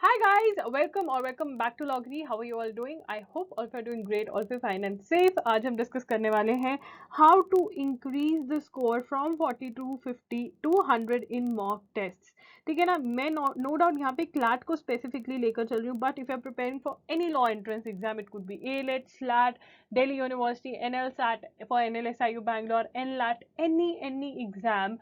Hi guys, welcome back to Logri. How are you all doing? I hope all of you are doing great, all of you fine and safe. आज हम discuss करने वाले हैं how to increase the score from 40 to 50 to 100 in mock tests. ठीक है ना, मैं no doubt यहाँ पे क्लैट को स्पेसिफिकली लेकर चल रही हूँ, but if you are preparing for any law entrance exam, it could be ALET, SLAT, Delhi University, NLSAT for NLSIU Bangalore, NLAT, any exam.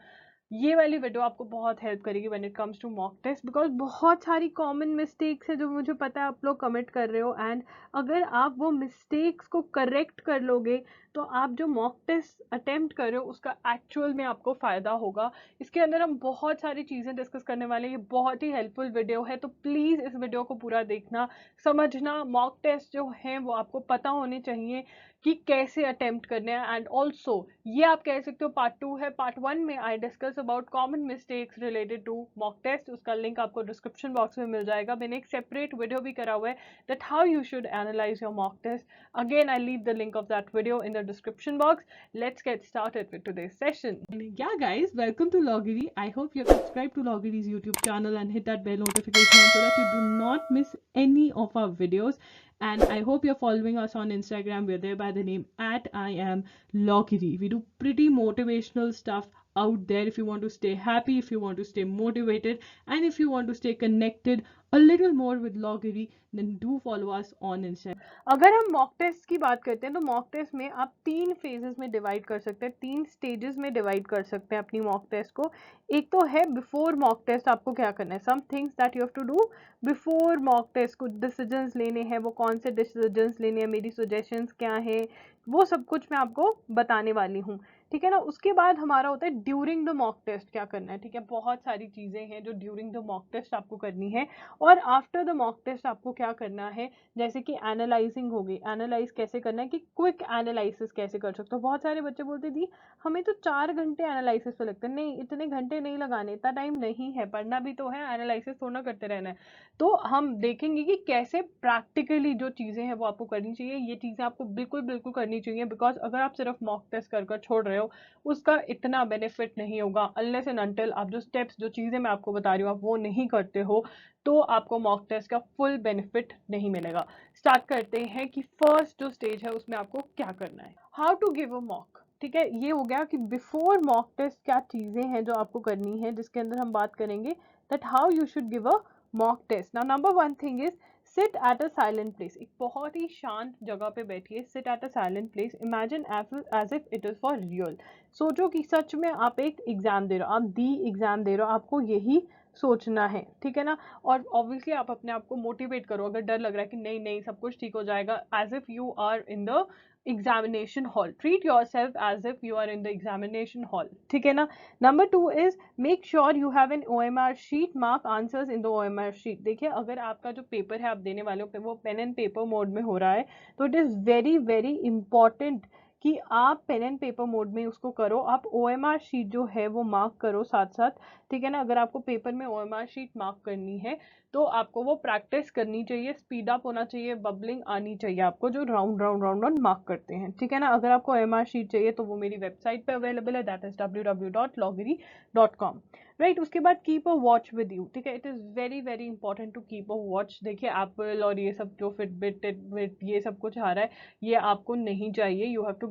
ये वाली वीडियो आपको बहुत हेल्प करेगी when it comes to mock test, because बहुत सारी common mistakes है जो मुझे पता है आप लोग कमिट कर रहे हो, एंड अगर आप वो मिस्टेक्स को करेक्ट कर लोगे तो आप जो मॉक टेस्ट अटेम्प्ट कर रहे हो उसका एक्चुअल में आपको फ़ायदा होगा. इसके अंदर हम बहुत सारी चीज़ें डिस्कस करने वाले हैं. ये बहुत ही हेल्पफुल वीडियो है, तो प्लीज़ इस वीडियो को पूरा देखना, समझना. मॉक टेस्ट जो हैं वो आपको पता होने चाहिए कि कैसे अटेम्प्ट करने हैं. एंड ऑल्सो ये आप कह सकते हो पार्ट 2 है. पार्ट 1 में I discuss about common mistakes related to mock test. उसका लिंक आपको डिस्क्रिप्शन बॉक्स में मिल जाएगा. मैंने एक सेपरेट वीडियो भी करा हुआ है that how you should analyse your mock test. Again I leave the link of that video in the description box. Let's get started with today's session. Yeah, guys, welcome to Logiri. I hope you're subscribed to Logiri's YouTube channel and hit that bell notification so that you do not miss any of our videos. And I hope you're following us on Instagram. We're there by the name at I am Logiri. We do pretty motivational stuff out there if you want to stay happy, if you want to stay motivated, and if you want to stay connected a little more with Logiri, then do follow us on Instagram. अगर हम mock test की बात करते हैं तो mock test में आप 3 phases में डिवाइड कर सकते हैं, 3 स्टेजेस में डिवाइड कर सकते हैं अपनी मॉक टेस्ट को. एक तो है बिफोर मॉक टेस्ट आपको क्या करना है, some things that you have to do before mock test. कुछ डिसीजंस लेने हैं, वो कौन से डिसीजंस लेने हैं, मेरी सजेशंस क्या है, वो सब कुछ मैं आपको बताने वाली हूँ. ठीक है ना. उसके बाद हमारा होता है ड्यूरिंग द मॉक टेस्ट क्या करना है. ठीक है, बहुत सारी चीज़ें हैं जो ड्यूरिंग द मॉक टेस्ट आपको करनी है. और आफ्टर द मॉक टेस्ट आपको क्या करना है, जैसे कि एनालाइजिंग हो गई. एनालाइज कैसे करना है कि क्विक एनालिसिस कैसे कर सकते हो. बहुत सारे बच्चे बोलते दी हमें तो 4 घंटे एनालिसिस पे लगते हैं. नहीं, इतने घंटे नहीं लगाने, इतना टाइम नहीं है, पढ़ना भी तो है, एनालिसिस थोड़ा करते रहना है. तो हम देखेंगे कि कैसे प्रैक्टिकली जो चीज़ें हैं वो आपको करनी चाहिए. ये चीज़ें आपको बिल्कुल बिल्कुल करनी चाहिए, बिकॉज अगर आप सिर्फ मॉक टेस्ट कर छोड़ रहे हो उसका इतना बेनिफिट नहीं होगा अनलेस एंड अनटिल आप जो स्टेप्स, जो चीज़ें मैं आपको बता रही हूँ, आप वो नहीं करते हो, तो आपको मॉक टेस्ट का फुल बेनिफिट नहीं मिलेगा. स्टार्ट करते हैं कि फर्स्ट जो स्टेज है उसमें आपको क्या करना है. How to give a mock. ठीक है, ये हो गया कि बिफोर मॉक टेस्ट क्या चीज़ें हैं जो आपको करनी है, जिसके अंदर हम बात करेंगे that how you should give a mock test. Now number 1 thing is sit at a silent place. एक बहुत ही शांत जगह पे बैठिए. Sit at a silent place. Imagine as if it is for real. सोचो कि सच में आप एक एग्जाम दे रहे हो, आप दी एग्जाम दे रहे हो, आपको यही सोचना है. ठीक है ना. और ऑब्वियसली आप अपने आप को मोटिवेट करो. अगर डर लग रहा है कि नहीं नहीं सब कुछ ठीक हो जाएगा, as if you are in the examination hall. Treat your self as if you are in the examination hall. ठीक है ना. Number 2 is make sure you have an OMR sheet. Mark answers in the OMR sheet. देखिए, अगर आपका जो paper है आप देने वाले हो वो पेन एंड पेपर मोड में हो रहा है, तो it is very very important कि आप पेन एंड पेपर मोड में उसको करो. आप OMR शीट जो है वो मार्क करो साथ साथ. ठीक है ना. अगर आपको पेपर में OMR शीट मार्क करनी है तो आपको वो प्रैक्टिस करनी चाहिए, स्पीड अप होना चाहिए, बबलिंग आनी चाहिए आपको, जो round round round round mark करते हैं. ठीक है ना. अगर आपको OMR शीट चाहिए तो वो मेरी वेबसाइट पे अवेलेबल है, दैट इज www.logiri.com. राइट. उसके बाद keep a watch with you. ठीक है, it is very very important to keep a watch. देखिए, एप्पल और ये सब जो फिटबिट ये सब कुछ आ रहा है, ये आपको नहीं चाहिए. You have to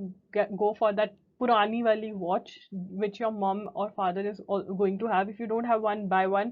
go for that पुरानी वाली watch which your mom or father is going to have. If you don't have one, buy one,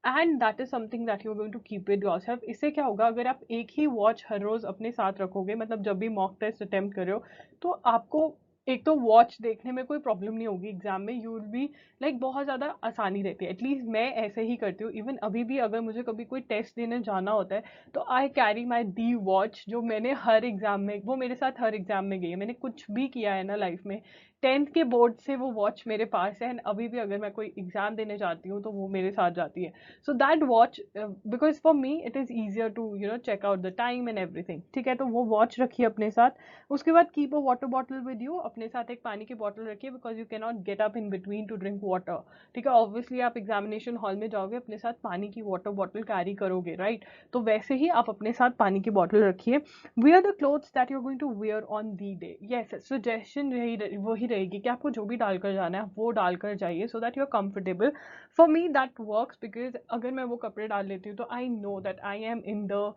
and that is something that you're going to keep with yourself. इससे क्या होगा, अगर आप एक ही watch हर रोज अपने साथ रखोगे, मतलब जब भी मॉक टेस्ट अटेम्प्ट कर रहे हो, तो आपको एक तो वॉच देखने में कोई प्रॉब्लम नहीं होगी एग्जाम में. यू विल बी लाइक बहुत ज़्यादा आसानी रहती है. एटलीस्ट मैं ऐसे ही करती हूँ. इवन अभी भी अगर मुझे कभी कोई टेस्ट देने जाना होता है तो I carry my the watch, जो मैंने हर एग्जाम में, वो मेरे साथ हर एग्जाम में गई है. मैंने कुछ भी किया है ना लाइफ में, 10th के बोर्ड से वो वॉच मेरे पास है, एंड अभी भी अगर मैं कोई एग्जाम देने जाती हूँ तो वो मेरे साथ जाती है. So that watch, because for me it is easier to check out the time and everything. ठीक है, तो वो वॉच रखिए अपने साथ. उसके बाद keep a water bottle with you. अपने साथ एक पानी की बॉटल रखिए, because you can not get up in between two drink water. ठीक है, ऑब्वियसली आप एग्जामिनेशन हॉल में जाओगे, अपने साथ पानी की वाटर बॉटल कैरी करोगे, राइट. तो वैसे ही आप अपने साथ पानी की बॉटल रखिए. Wear the clothes that you are going to wear on the day. Yes, suggestion वही यही रहेगी कि आपको जो भी डालकर जाना है वो डालकर जाइए, so that you are comfortable. For me that works, because अगर मैं वो कपड़े डाल लेती हूँ तो I know that I am in the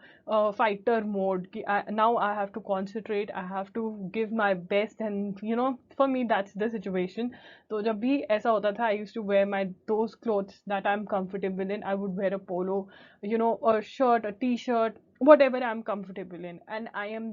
fighter mode कि now I have to concentrate, I have to give my best, and you know for me that's the situation. तो जब भी ऐसा होता था, I use to wear my those clothes that I am comfortable in. I would wear a polo, you know, a shirt, a t-shirt, whatever I'm comfortable in. And I am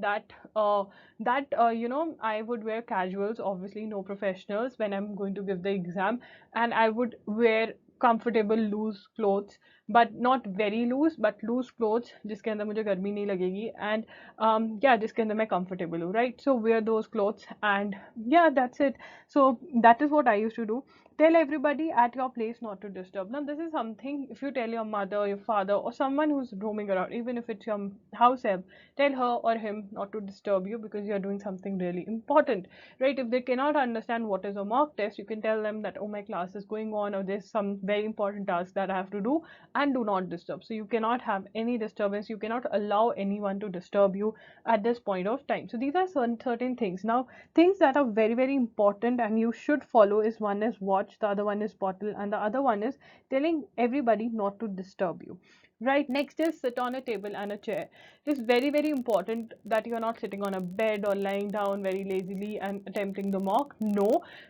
you know, I would wear casuals, obviously no professionals, when I'm going to give the exam. And I would wear comfortable loose clothes, but not very loose, but loose clothes जिसके अंदर मुझे गर्मी नहीं लगेगी. And yeah, जिसके अंदर मैं comfortable हूँ, right? So wear those clothes, and yeah, that's it. So that is what I used to do. Tell everybody at your place not to disturb. Now this is something, if you tell your mother, your father, or someone who's roaming around, even if it's your house help, tell her or him not to disturb you because you're doing something really important, right? If they cannot understand what is a mock test, you can tell them that, oh, my class is going on, or there's some very important task that I have to do, and do not disturb. So you cannot have any disturbance, you cannot allow anyone to disturb you at this point of time. So these are certain things. Now things that are very very important and you should follow is, one is watch, the other one is bottle, and the other one is telling everybody not to disturb you, right? Next is sit on a table and a chair. It is very very important that you are not sitting on a bed or lying down very lazily and attempting the mock. No,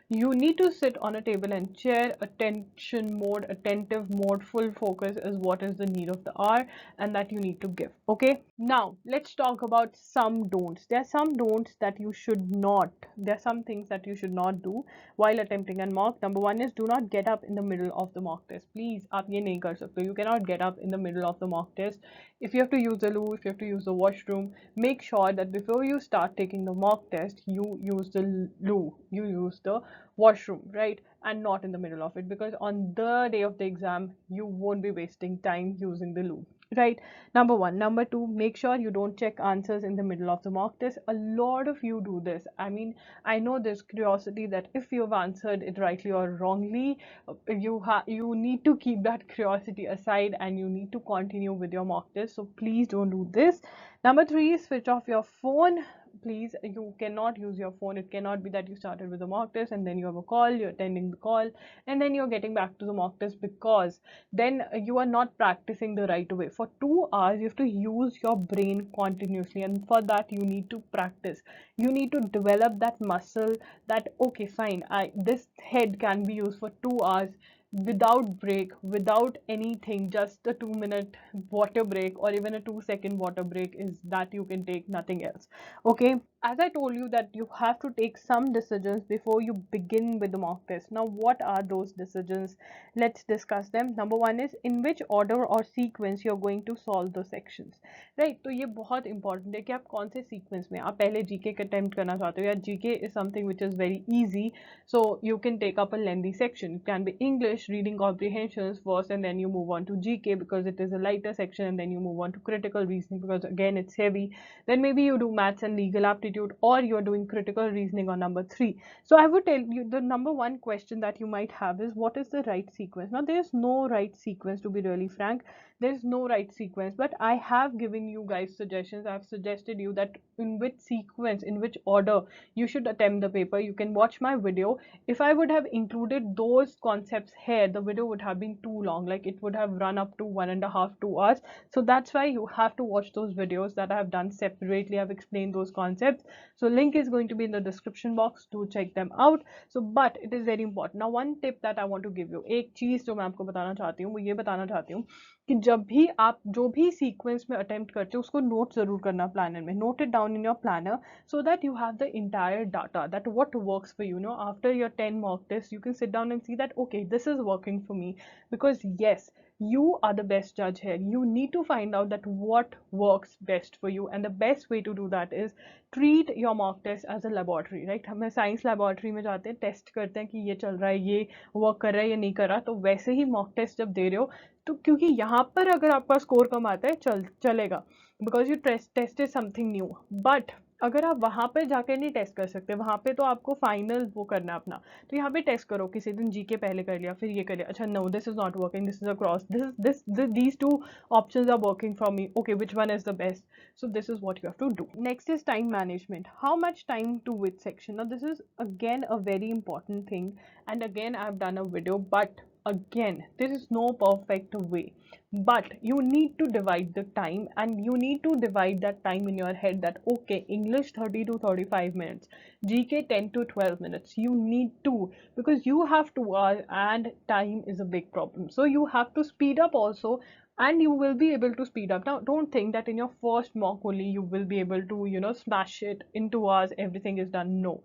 you need to sit on a table and chair. Attention mode, attentive mode, full focus is what is the need of the hour, and that you need to give. Okay, now let's talk about some don'ts. There are some don'ts that you should not, there are some things that you should not do while attempting a mock. Number one is, do not get up in the middle of the mock test. Please, आप ये नहीं कर सकते. You cannot get up in the middle of the mock test. If you have to use the loo, if you have to use the washroom, make sure that before you start taking the mock test, you use the loo, you use the washroom, right? And not in the middle of it, because on the day of the exam, you won't be wasting time using the loo, right? Number one. Number two, make sure you don't check answers in the middle of the mock test. A lot of you do this. I mean, I know there's curiosity that if you've answered it rightly or wrongly, you need to keep that curiosity aside and you need to continue with your mock test. So please don't do this. Number three, switch off your phone. Please, you cannot use your phone. It cannot be that you started with a mock test and then you have a call, you're attending the call, and then you're getting back to the mock test, because then you are not practicing the right way. For 2 hours, you have to use your brain continuously, and for that, you need to practice. You need to develop that muscle that, okay, fine, this head can be used for 2 hours without break, without anything, just a 2 minute water break or even a 2 second water break is that you can take, nothing else. Okay, as I told you that you have to take some decisions before you begin with the mock test. Now what are those decisions? Let's discuss them. Number one is in which order or sequence you're going to solve the sections, right? तो ये बहुत important है कि आप कौन से sequence में, आप पहले GK का attempt करना चाहते हो, या GK is something which is very easy, so you can take up a lengthy section. It can be English, reading comprehensions first, and then you move on to GK because it is a lighter section, and then you move on to critical reasoning because again it's heavy. Then maybe you do maths and legal aptitude, or you're doing critical reasoning on number 3. So I would tell you the number one question that you might have is, what is the right sequence? Now there is no right sequence, to be really frank. There is no right sequence, but I have given you guys suggestions. I have suggested you that in which sequence, in which order you should attempt the paper. You can watch my video. If I would have included those concepts here, the video would have been too long, like it would have run up to 1.5 2 hours. So that's why you have to watch those videos that I have done separately. I've explained those concepts, so link is going to be in the description box to check them out. So but it is very important. Now one tip that I want to give you, एक चीज जो मैं आपको बताना चाहती हूँ वो ये बताना चाहती हूँ कि जब भी आप जो भी सीक्वेंस में अटेम्प्ट करते हो उसको नोट जरूर करना प्लानर में. Note it down in your planner so that you have the entire data, that what works for you. After your 10 mock tests, you can sit down and see that, okay, this is working for me. Because yes, you are the best judge here. You need to find out that what works best for you, and the best way to do that is treat your mock test as a laboratory, right? हम science laboratory में जाते हैं, test करते हैं कि ये चल रहा है, ये वर्क कर रहा है, ये नहीं कर रहा. तो वैसे ही मॉक टेस्ट जब दे रहे हो, तो क्योंकि यहाँ पर अगर आपका स्कोर कम आता है चलेगा, because you test is something new. But अगर आप वहाँ पे जाके नहीं टेस्ट कर सकते, वहाँ पे तो आपको फाइनल वो करना है अपना, तो यहाँ पे टेस्ट करो। किसी दिन जीके पहले कर लिया, फिर ये कर लिया, अच्छा no this is not working, this is a cross, this these two options are working for me, okay, which one is the best? So this is what you have to do. Next is time management. How much time to which section? Now this is again a very important thing, and again I have done a video, but again there is no perfect way, but you need to divide the time, and you need to divide that time in your head that okay, English 30 to 35 minutes, GK 10 to 12 minutes. You need to, because you have 2 hours and time is a big problem, so you have to speed up also, and you will be able to speed up. Now don't think that in your first mock only you will be able to, you know, smash it in 2 hours, everything is done. No,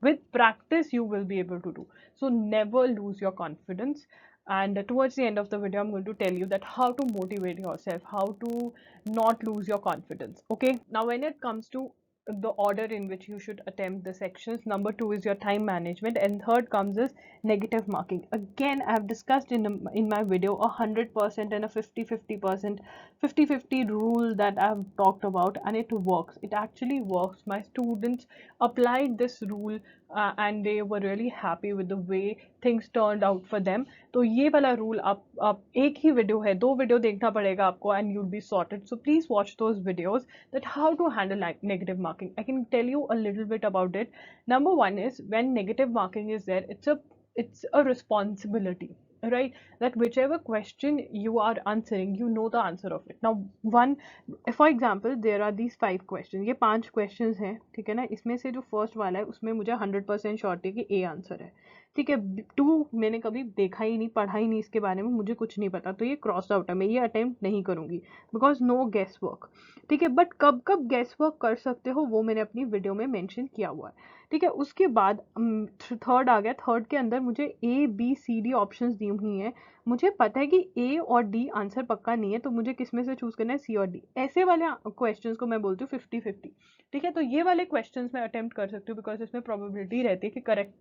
with practice you will be able to do. So never lose your confidence. And towards the end of the video I'm going to tell you that how to motivate yourself, how to not lose your confidence. Okay, now when it comes to the order in which you should attempt the sections, number 2 is your time management, and third comes is negative marking. Again I have discussed in my video 100% and a 50-50%, 50-50 rule that I have talked about, and it works. It actually works. My students applied this rule and they were really happy with the way things turned out for them. तो ये वाला rule आप एक ही video है, 2 video देखना पड़ेगा आपको, and you'll be sorted. So please watch those videos that how to handle negative marking. I can tell you a little bit about it. Number 1 is when negative marking is there, it's a responsibility, right? That whichever question you are answering, you know the answer of it. Now one, for example, there are these 5 questions, ये 5 questions हैं, ठीक है ना? इसमें से जो first वाला है उसमें मुझे 100% श्योरिटी कि ए आंसर है, ठीक है। 2 मैंने कभी देखा ही नहीं, पढ़ा ही नहीं इसके बारे में, मुझे कुछ नहीं पता, तो ये क्रॉस आउट है, मैं ये अटेम्प्ट नहीं करूंगी, बिकॉज नो गेस वर्क, ठीक है। बट कब कब गेस वर्क कर सकते हो वो मैंने अपनी वीडियो में मेंशन किया हुआ है, ठीक है। उसके बाद थर्ड आ गया। थर्ड के अंदर मुझे A B C D options दी हुई हैं, मुझे पता है कि ए और डी आंसर पक्का नहीं है, तो मुझे किस में से चूज करना है, सी और डी। ऐसे वाले क्वेश्चंस को मैं बोलती हूँ 50-50, ठीक है। तो ये वाले क्वेश्चंस मैं अटेम्प्ट कर सकती हूँ, बिकॉज इसमें प्रोबेबिलिटी रहती है कि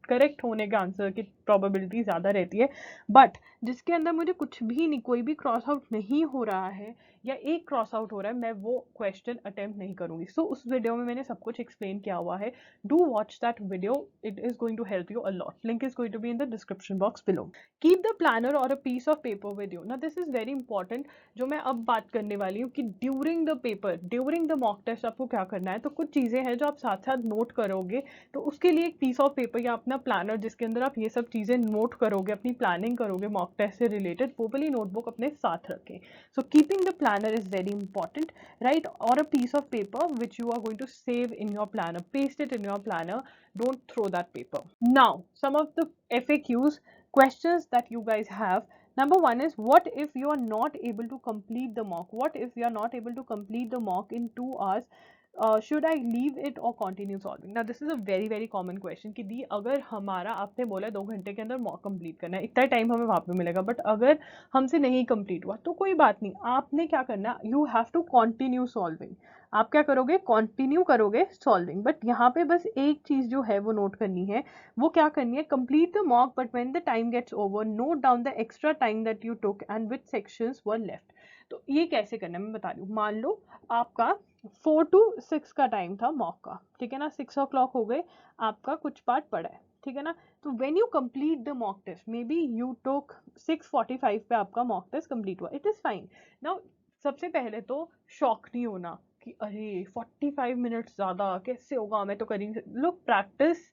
करेक्ट होने का आंसर की प्रोबेबिलिटी ज़्यादा रहती है। बट जिसके अंदर मुझे कुछ भी नहीं, कोई भी क्रॉस आउट नहीं हो रहा है या एक क्रॉस आउट हो रहा है, मैं वो क्वेश्चन अटेम्प्ट नहीं करूंगी। सो उस वीडियो में मैंने सब कुछ एक्सप्लेन किया हुआ है, do watch that video, it is going to help you a lot. Link is going to be in the description box below. Keep the planner और a piece of paper with you. ना this is very important, जो मैं अब बात करने वाली हूँ कि during the paper, during the mock test आपको क्या करना है। तो कुछ चीज़ें हैं जो आप साथ साथ नोट करोगे, तो उसके लिए एक पीस ऑफ पेपर या अपना प्लानर जिसके अंदर आप ये सब चीज़ें नोट करोगे, अपनी प्लानिंग करोगे मॉक टेस्ट से रिलेटेड, वो वाली नोटबुक अपने साथ रखें। So keeping the planner is very important, right? Or a piece of paper which you are going to save in your planner, paste it in your planner, don't throw that paper. Now some of the FAQs questions that you guys have. Number 1 is, what if you are not able to complete the mock? What if you are not able to complete the mock in 2 hours? Should I leave it or continue solving? Now this is a very common question कि दी अगर हमारा, आपने बोला 2 घंटे के अंदर mock complete करना है, इतना टाइम हमें वहाँ पे मिलेगा, बट अगर हमसे नहीं कंप्लीट हुआ तो कोई बात नहीं, आपने क्या करना है, you have to continue solving. आप क्या करोगे, कंटिन्यू करोगे सॉल्विंग। बट यहाँ पे बस एक चीज जो है वो नोट करनी है, वो क्या करनी है, complete the mock but when the time gets over note down the extra time that you took and which sections were left. तो ये कैसे करना है मैं बता रही हूँ। मान लो आपका 4 to 6 का टाइम था मॉक का, ठीक है ना, 6 o'clock हो गए, आपका कुछ पार्ट पड़ा है, ठीक है ना। तो when you complete the mock test, may be you took 6:45 पे आपका मॉक टेस्ट कंप्लीट हुआ, इट इज फाइन। नाउ सबसे पहले तो शॉक नहीं होना कि अरे 45 मिनट्स ज़्यादा कैसे होगा, मैं तो कर ही नहीं सकती। Look, practice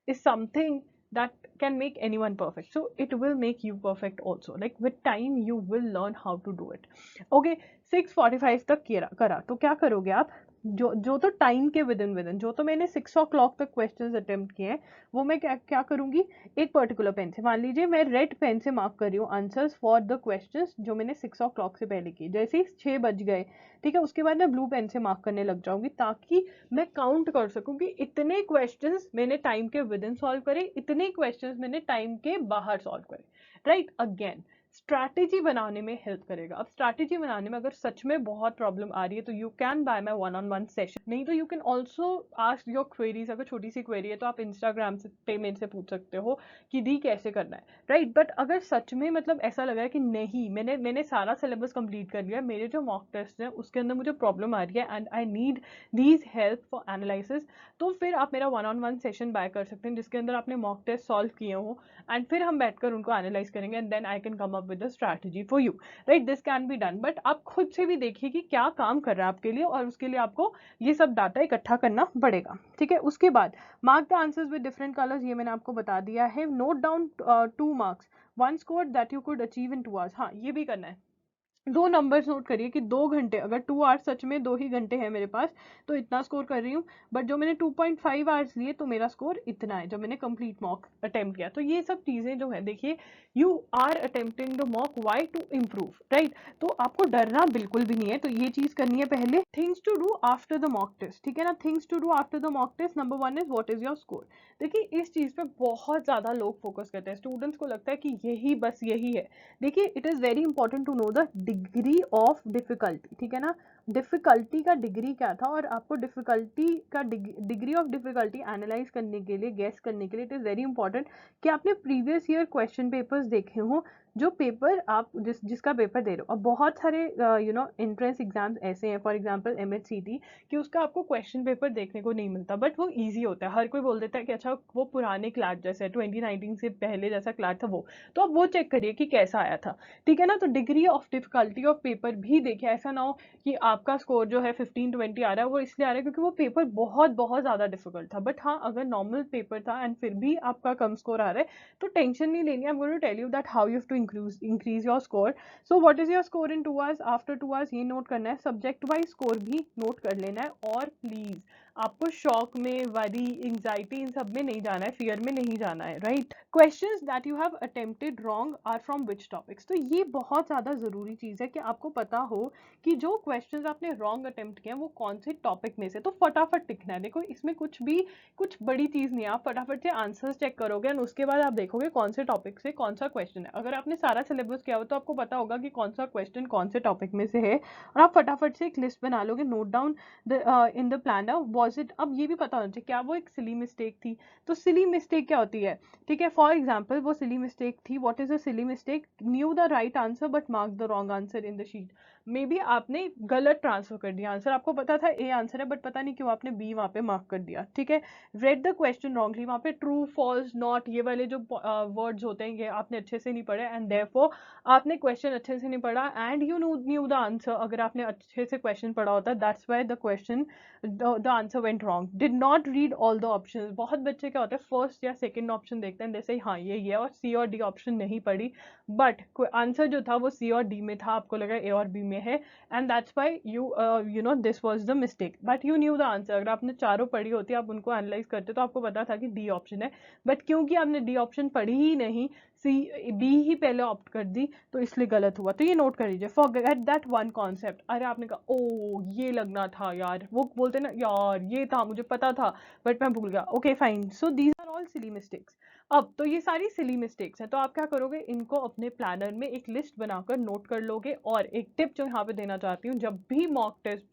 is something that can make anyone perfect, so it will make you perfect also. Like with time you will learn how to do it. Okay, 6:45 तक करा तो क्या करोगे आप, जो तो टाइम के विदिन जो तो मैंने 6 o'clock तक क्वेश्चंस अटेम्प्ट किए हैं, वो मैं क्या करूंगी, एक पर्टिकुलर पेन से, मान लीजिए मैं रेड पेन से मार्क कर रही हूँ आंसर्स फॉर द क्वेश्चंस जो मैंने 6 o'clock से पहले किए। जैसे ही 6 बज गए, ठीक है, उसके बाद मैं ब्लू पेन से मार्क करने लग जाऊंगी, ताकि मैं काउंट कर सकूं कि इतने क्वेश्चंस मैंने टाइम के विदिन सॉल्व करे, इतने क्वेश्चंस मैंने टाइम के बाहर सॉल्व करे, राइट। अगेन स्ट्रैटेजी बनाने में हेल्प करेगा। अब स्ट्रैटेजी बनाने में अगर सच में बहुत प्रॉब्लम आ रही है तो you can buy my one on one session, नहीं तो you can also ask your queries. अगर छोटी सी क्वेरी है तो आप इंस्टाग्राम से पे मेरे से पूछ सकते हो कि दी कैसे करना है, राइट। बट अगर सच में मतलब ऐसा लगा है कि नहीं, मैंने सारा सिलेबस कंप्लीट कर लिया, मेरे जो मॉक टेस्ट हैं उसके अंदर मुझे प्रॉब्लम आ रही है and I need these help for analysis, तो फिर आप मेरा one on one session buy कर सकते हैं जिसके अंदर आपने मॉक टेस्ट सॉल्व किए हो एंड फिर हम बैठकर उनको एनालाइज करेंगे and then I can come up with a strategy for you, right. This can be done, but आप खुद से भी देखिए कि क्या काम कर रहा है आपके लिए, और उसके लिए आपको ये सब डाटा इकट्ठा करना पड़ेगा, ठीक है। उसके बाद mark the answers with different colours, ये मैंने आपको बता दिया है। Note down 2 marks, 1 score that you could achieve in 2 hours, हाँ ये भी करना है। 2 नंबर्स नोट करिए कि 2 घंटे, अगर 2 आवर्स सच में 2 ही घंटे हैं मेरे पास तो इतना स्कोर कर रही हूँ, बट जो मैंने 2.5 आवर्स लिए तो मेरा स्कोर इतना है जब मैंने कंप्लीट मॉक अटेम्प्ट किया। तो ये सब चीज़ें जो है, देखिए you are attempting the mock why to improve, right. तो आपको डरना बिल्कुल भी नहीं है, तो ये चीज़ करनी है पहले। Things to do after the mock test, ठीक है ना। Things to do after the mock test, number 1 is what is your score. देखिए इस चीज़ पे बहुत ज़्यादा लोग फोकस करते हैं, स्टूडेंट्स को लगता है कि यही बस यही है। देखिए it is very important to know the degree of difficulty, ठीक है ना। डिफिकल्टी का डिग्री क्या था, और आपको डिफिकल्टी का डिग्री ऑफ डिफिकल्टी एनालाइज करने के लिए, गेस करने के लिए, इट इज़ वेरी इंपॉर्टेंट कि आपने प्रीवियस ईयर क्वेश्चन पेपर्स देखे हों, जो पेपर आप जिसका पेपर दे रहे हो। अब बहुत सारे एंट्रेंस एग्जाम्स ऐसे हैं, फॉर एग्जांपल MHCT, कि उसका आपको क्वेश्चन पेपर देखने को नहीं मिलता, बट वो ईजी होता है। हर कोई बोल देता है कि अच्छा वो पुराने क्लास जैसे 2019 से पहले जैसा क्लास था वो, तो आप वो चेक करिए कि कैसा आया था, ठीक है ना। तो degree of difficulty of paper भी देखिए, ऐसा ना हो कि आपका स्कोर जो है 15-20 आ रहा है, वो इसलिए आ रहा है क्योंकि वो पेपर बहुत बहुत ज़्यादा डिफिकल्ट था। बट हाँ, अगर नॉर्मल पेपर था एंड फिर भी आपका कम स्कोर आ रहा है तो टेंशन नहीं लेनी है। I am going to tell you that how you have to increase your score. So what is your score in 2 hours, after 2 hours, ये नोट करना है। सब्जेक्ट वाइज स्कोर भी नोट कर लेना है, और प्लीज आपको शॉक में, वरी, एंजाइटी, इन सब में नहीं जाना है, फियर में नहीं जाना है, right. Questions that you have attempted wrong are from which topics, तो ये बहुत ज़्यादा ज़रूरी चीज़ है कि आपको पता हो कि जो क्वेश्चंस आपने रॉन्ग अटेम्प्ट किए हैं वो कौन से टॉपिक में से। तो फटाफट टिकना है, देखो इसमें कुछ बड़ी चीज़ नहीं है। आप फटाफट से आंसर्स चेक करोगे और उसके बाद आप देखोगे कौन से टॉपिक से कौन सा क्वेश्चन है। अगर आपने सारा सिलेबस किया हो तो आपको पता होगा कि कौन सा क्वेश्चन कौन से टॉपिक में से है, और आप फटाफट से एक लिस्ट बना लोगे, note down in the planner was it. अब ये भी पता होना चाहिए क्या वो एक सिली मिस्टेक थी। तो सिली मिस्टेक क्या होती है, ठीक है। फॉर एग्जाम्पल वो सिली मिस्टेक थी, what is a silly mistake, new the right answer but mark the wrong answer in the sheet. May be आपने गलत ट्रांसफर कर दिया आंसर, आपको पता था ए आंसर है बट पता नहीं क्यों आपने बी वहां पे मार्क कर दिया, ठीक है। रेड द क्वेश्चन रॉन्गली, वहां पे ट्रू, फॉल्स, नॉट, ये वाले जो वर्ड्स होते हैं ये आपने अच्छे से नहीं पढ़े एंड देयरफॉर आपने क्वेश्चन अच्छे से नहीं पढ़ा and you new the answer. अगर आपने अच्छे से क्वेश्चन पढ़ा होता, that's why the question the answer went wrong. Did not read all the options, बहुत बच्चे क्या होता है फर्स्ट या सेकंड ऑप्शन देखते हैं जैसे हाँ ये और सी और डी ऑप्शन नहीं पढ़ी, बट आंसर जो था वो सी और डी में था, आपको लगा ए और बी में है, and that's why you know this was the mistake, but you new the answer. अगर आपने चारों पढ़ी होती, आप उनको एनालाइज करते तो आपको पता था कि डी ऑप्शन है, बट क्योंकि आपने डी ऑप्शन पढ़ी ही नहीं, सी बी ही पहले ऑप्ट कर दी, तो इसलिए गलत हुआ। तो ये नोट कर लीजिए, फॉरगेट दैट वन कॉन्सेप्ट। अरे आपने कहा ओ ये लगना था यार, वो बोलते ना यार ये था मुझे पता था बट मैं भूल गया, okay fine. So these are all silly mistakes. अब तो ये सारी सिली मिस्टेक्स हैं, तो आप क्या करोगे, इनको अपने प्लानर में एक लिस्ट बनाकर नोट कर लोगे। और एक टिप जो यहाँ पे देना चाहती हूँ, जब भी मॉक टेस्ट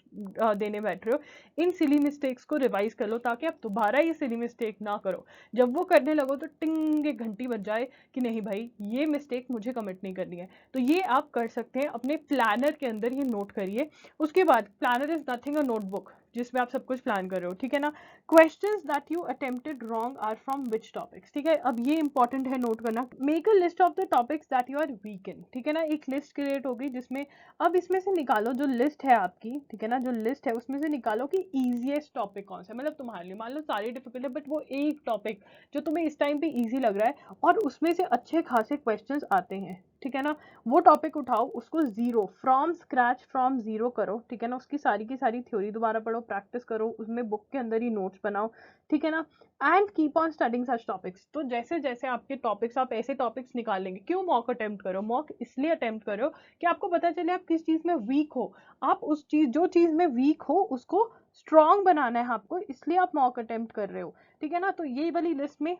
देने बैठ रहे हो, इन सिली मिस्टेक्स को रिवाइज कर लो ताकि आप दोबारा ये सिली मिस्टेक ना करो। जब वो करने लगो तो टिंग एक घंटी बज जाए कि नहीं भाई ये मिस्टेक मुझे कमिट नहीं करनी है। तो ये आप कर सकते हैं, अपने प्लानर के अंदर ये नोट करिए। उसके बाद planner is nothing a notebook जिसमें आप सब कुछ प्लान कर रहे हो, ठीक है ना। Questions that you attempted wrong are from which topics, ठीक है। अब ये इंपॉर्टेंट है नोट करना। Make a list of the topics that you are weak in, ठीक है ना। एक लिस्ट क्रिएट होगी जिसमें अब इसमें से निकालो जो लिस्ट है आपकी, ठीक है ना, जो लिस्ट है उसमें से निकालो कि ईजीएस्ट टॉपिक कौन सा है। मतलब तुम्हारे लिए मान लो सारे डिफिकल्ट है बट वो एक टॉपिक जो तुम्हें इस टाइम पे ईजी लग रहा है और उसमें से अच्छे खासे क्वेश्चंस आते हैं, ठीक है ना, वो टॉपिक उठाओ, उसको zero from scratch from zero करो, ठीक है ना। उसकी सारी की सारी थ्योरी दोबारा पढ़ो, प्रैक्टिस करो, उसमें बुक के अंदर ही नोट्स बनाओ, ठीक है ना। And keep on studying such topics. तो जैसे जैसे आपके टॉपिक्स, आप ऐसे टॉपिक्स निकाल लेंगे। क्यों मॉक अटेम्प्ट करो, मॉक इसलिए अटेम्प्ट करो कि आपको पता चले आप किस चीज़ में वीक हो। आप उस चीज़ जो चीज़ चीज में वीक हो उसको स्ट्रॉन्ग बनाना है आपको, इसलिए आप मॉक अटेम्प्ट कर रहे हो, ठीक है ना। तो ये वाली लिस्ट में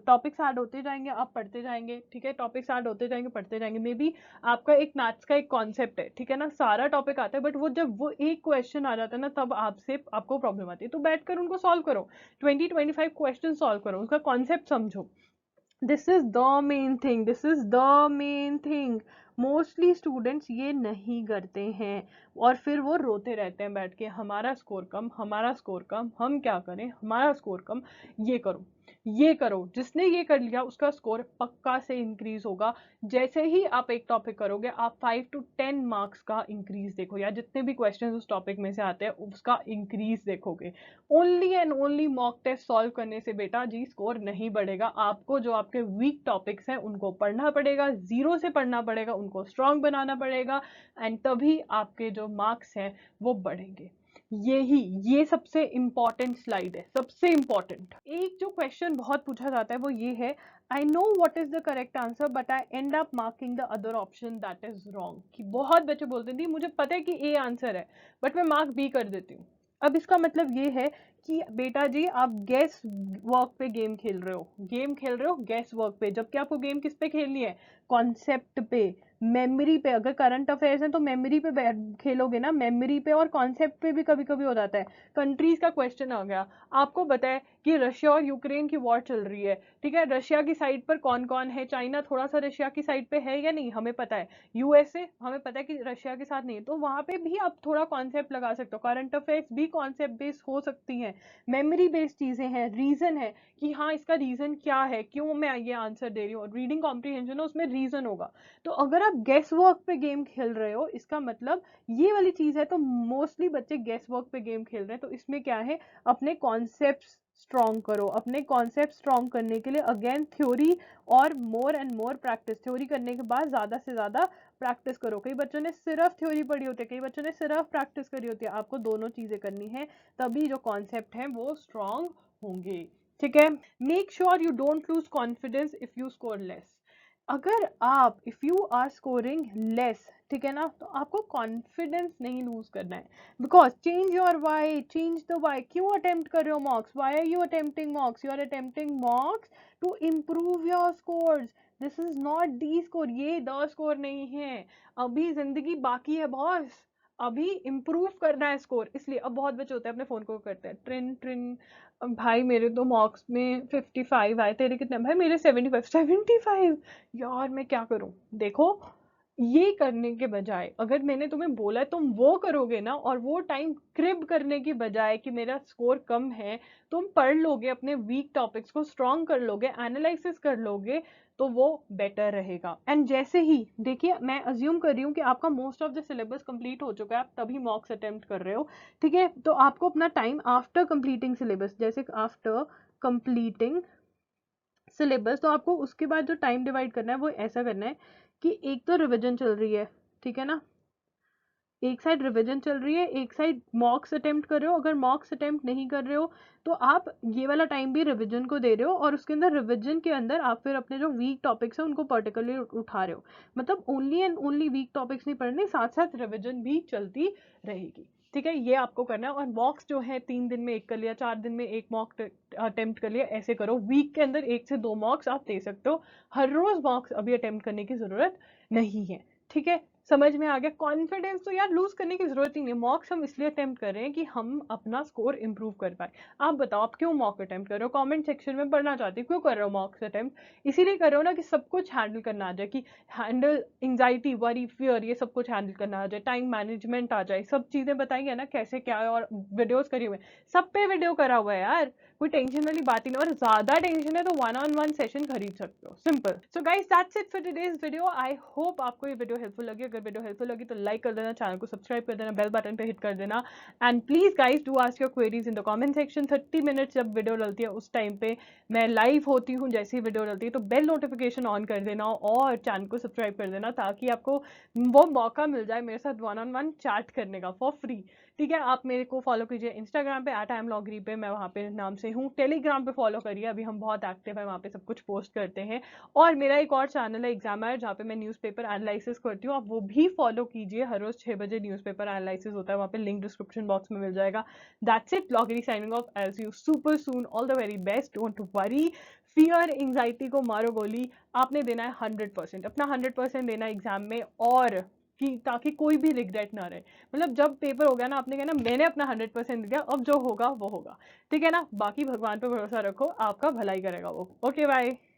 टॉपिक्स ऐड होते जाएंगे, आप पढ़ते जाएंगे, ठीक है, टॉपिक्स ऐड होते जाएंगे, पढ़ते जाएंगे। मे बी आपका एक मैथ्स का एक कॉन्सेप्ट है, ठीक है ना, सारा टॉपिक आता है, बट वो जब वो एक क्वेश्चन आ जाता है ना, तब आपको प्रॉब्लम आती है। तो बैठकर उनको सॉल्व करो, 20-25 क्वेश्चन सॉल्व करो, उसका कॉन्सेप्ट समझो। This is the main thing, this is the main thing. Mostly students ये नहीं करते हैं और फिर वो रोते रहते हैं बैठ के, हमारा स्कोर कम, हमारा स्कोर कम, हम क्या करें, हमारा स्कोर कम। ये करो, ये करो, जिसने ये कर लिया उसका स्कोर पक्का से इंक्रीज होगा। जैसे ही आप एक टॉपिक करोगे, आप 5 to 10 मार्क्स का इंक्रीज देखो, या जितने भी क्वेश्चन उस टॉपिक में से आते हैं उसका इंक्रीज देखोगे। Only and only mock test solve करने से बेटा जी स्कोर नहीं बढ़ेगा। आपको जो आपके वीक टॉपिक्स हैं उनको पढ़ना पड़ेगा, जीरो से पढ़ना पड़ेगा, उनको स्ट्रांग बनाना पड़ेगा, एंड तभी आपके जो मार्क्स हैं वो बढ़ेंगे। ये सबसे इंपॉर्टेंट स्लाइड है, सबसे इंपॉर्टेंट। एक जो क्वेश्चन बहुत पूछा जाता है वो ये है, I know what is the correct answer but I and up marking the other option that is wrong. कि बहुत बच्चे बोलते हैं मुझे पता है कि ए आंसर है बट मैं मार्क बी कर देती हूँ। अब इसका मतलब ये है कि बेटा जी आप गैस वर्क पे गेम खेल रहे हो, गेम खेल रहे हो गैस वर्क पे, जबकि आपको गेम किस पे खेलनी है, कॉन्सेप्ट पे, मेमोरी पे। अगर करंट अफेयर्स हैं तो मेमोरी पे खेलोगे ना, मेमोरी पे और कॉन्सेप्ट पे भी कभी कभी हो जाता है। कंट्रीज का क्वेश्चन आ गया, आपको पता है कि रशिया और यूक्रेन की वॉर चल रही है, ठीक है, रशिया की साइड पर कौन कौन है, चाइना थोड़ा सा रशिया की साइड पे है या नहीं हमें पता है, यूएसए हमें पता है कि रशिया के साथ नहीं है, तो वहां पे भी आप थोड़ा कॉन्सेप्ट लगा सकते हो। करंट अफेयर्स भी कॉन्सेप्ट बेस्ड हो सकती हैं, मेमोरी बेस्ड चीजें हैं, रीजन है कि हाँ इसका रीजन क्या है, क्यों मैं ये आंसर दे रही हूँ, रीडिंग कॉम्प्रीहेंशन है उसमें रीजन होगा। तो अगर आप गेस वर्क पे गेम खेल रहे हो, इसका मतलब ये वाली चीज है, तो मोस्टली बच्चे गेस वर्क पे गेम खेल रहे हैं। तो इसमें क्या है, अपने कॉन्सेप्ट स्ट्रॉन्ग करो, अपने कॉन्सेप्ट स्ट्रॉन्ग करने के लिए अगेन थ्योरी और more and more practice. Theory करने के बाद ज्यादा से ज्यादा प्रैक्टिस करो। कई बच्चों ने सिर्फ थ्योरी पढ़ी होती है, कई बच्चों ने सिर्फ प्रैक्टिस करी होती है, आपको दोनों चीजें करनी है, तभी जो कॉन्सेप्ट है वो स्ट्रॉन्ग होंगे, ठीक है। Make sure you don't lose confidence if you score less. अगर आप if you are scoring less, ठीक है ना, तो आपको कॉन्फिडेंस नहीं लूज करना है, because change your why, change the why. क्यों अटेम्प्ट कर रहे हो mocks, why are you attempting mocks, you are attempting mocks to improve your scores. This is not the score, ये द स्कोर नहीं है, अभी जिंदगी बाकी है बॉस, अभी इम्प्रूव करना है स्कोर। इसलिए अब बहुत बच्चे होते हैं अपने फोन को करते हैं ट्रिन ट्रिन, भाई मेरे तो मॉक्स में 55 आए, तेरे कितने, भाई मेरे 75 यार मैं क्या करूं। देखो ये करने के बजाय अगर मैंने तुम्हें बोला तुम वो करोगे ना, और वो टाइम क्रिब करने की बजाय कि मेरा स्कोर कम है, तुम पढ़ लोगे, अपने वीक टॉपिक्स को स्ट्रॉन्ग कर लोगे, एनालिसिस कर लोगे, तो वो बेटर रहेगा। एंड जैसे ही देखिए मैं अज्यूम कर रही हूँ कि आपका most of the syllabus complete हो चुका है, आप तभी मॉक्स अटेम्प्ट कर रहे हो, ठीक है। तो आपको अपना टाइम आफ्टर कंप्लीटिंग सिलेबस, जैसे आफ्टर कंप्लीटिंग सिलेबस, तो आपको उसके बाद जो टाइम डिवाइड करना है वो ऐसा करना है कि एक तो रिवीजन चल रही है, ठीक है ना, एक साइड रिवीजन चल रही है, एक साइड मॉक्स अटेम्प्ट कर रहे हो। अगर मॉक्स अटेम्प्ट नहीं कर रहे हो तो आप ये वाला टाइम भी रिवीजन को दे रहे हो, और उसके अंदर रिवीजन के अंदर आप फिर अपने जो वीक टॉपिक्स हैं उनको पर्टिकुलरली उठा रहे हो। मतलब only and only weak topics नहीं पढ़ने, साथ साथ रिवीजन भी चलती रहेगी, ठीक है। ये आपको करना है। और मॉक्स जो है 3 दिन में एक कर लिया, 4 दिन में एक मॉक अटेम्प्ट कर लिया, ऐसे करो। वीक के अंदर 1 से 2 मॉक्स आप दे सकते हो, हर रोज मॉक्स अभी अटेम्प्ट करने की जरूरत नहीं है, ठीक है। समझ में आ गया। कॉन्फिडेंस तो यार लूज करने की जरूरत ही नहीं है, मॉक्स हम इसलिए अटेम्प्ट कर रहे हैं कि हम अपना स्कोर इंप्रूव कर पाए। आप बताओ आप क्यों मॉक अटेम्प्ट कर रहे हो, कमेंट सेक्शन में पढ़ना चाहती हो क्यों कर रहे हो मॉक्स अटेम्प्ट। इसीलिए कर रहे हो ना कि सब कुछ हैंडल करना आ जाए, कि हैंडल एंजाइटी वरी फियर ये सब कुछ हैंडल करना आ जाए, टाइम मैनेजमेंट आ जाए, सब चीजें बताई है ना कैसे क्या है, और वीडियोस करी हुए, सब पे वीडियो करा हुआ है यार, कोई टेंशन वाली बात ही नहीं। और ज्यादा टेंशन है तो 1-on-1 सेशन खरीद सकते हो, simple. So guys that's it for today's video. I hope आपको ये वीडियो हेल्पफुल लगी। अगर वीडियो हेल्पफुल लगी तो लाइक कर देना, चैनल को सब्सक्राइब कर देना, बेल बटन पे हिट कर देना, and please guys do ask your queries in the comment section. 30 minutes जब वीडियो डलती है उस टाइम पे मैं लाइव होती हूँ, जैसे ही वीडियो डलती है, तो बेल नोटिफिकेशन ऑन कर देना और चैनल को सब्सक्राइब कर देना, ताकि आपको वो मौका मिल जाए मेरे साथ 1-on-1 चैट करने का फॉर फ्री, ठीक है, आप मेरे को फॉलो कीजिए इंस्टाग्राम पे @IamLogri पे, मैं वहाँ पे नाम से हूँ। टेलीग्राम पे फॉलो करिए, अभी हम बहुत एक्टिव है, वहाँ पे सब कुछ पोस्ट करते हैं। और मेरा एक और चैनल है एग्जामर, जहाँ पे मैं न्यूज़पेपर एनालिसिस करती हूँ, आप वो भी फॉलो कीजिए। हर रोज 6 बजे न्यूज़पेपर एनालिसिस होता है, वहाँ पे लिंक डिस्क्रिप्शन बॉक्स में मिल जाएगा। दैट्स इट, लॉगरी signing off, I see you super soon, all the very best, don't worry. Fear anxiety को मारो गोली, आपने देना है 100%, अपना 100% देना है एग्जाम में, और कि ताकि कोई भी रिग्रेट ना रहे। मतलब जब पेपर हो गया ना, आपने कहना मैंने अपना 100% दिया, अब जो होगा वो होगा। ठीक है ना, बाकी भगवान पे भरोसा रखो, आपका भलाई करेगा वो। Okay bye.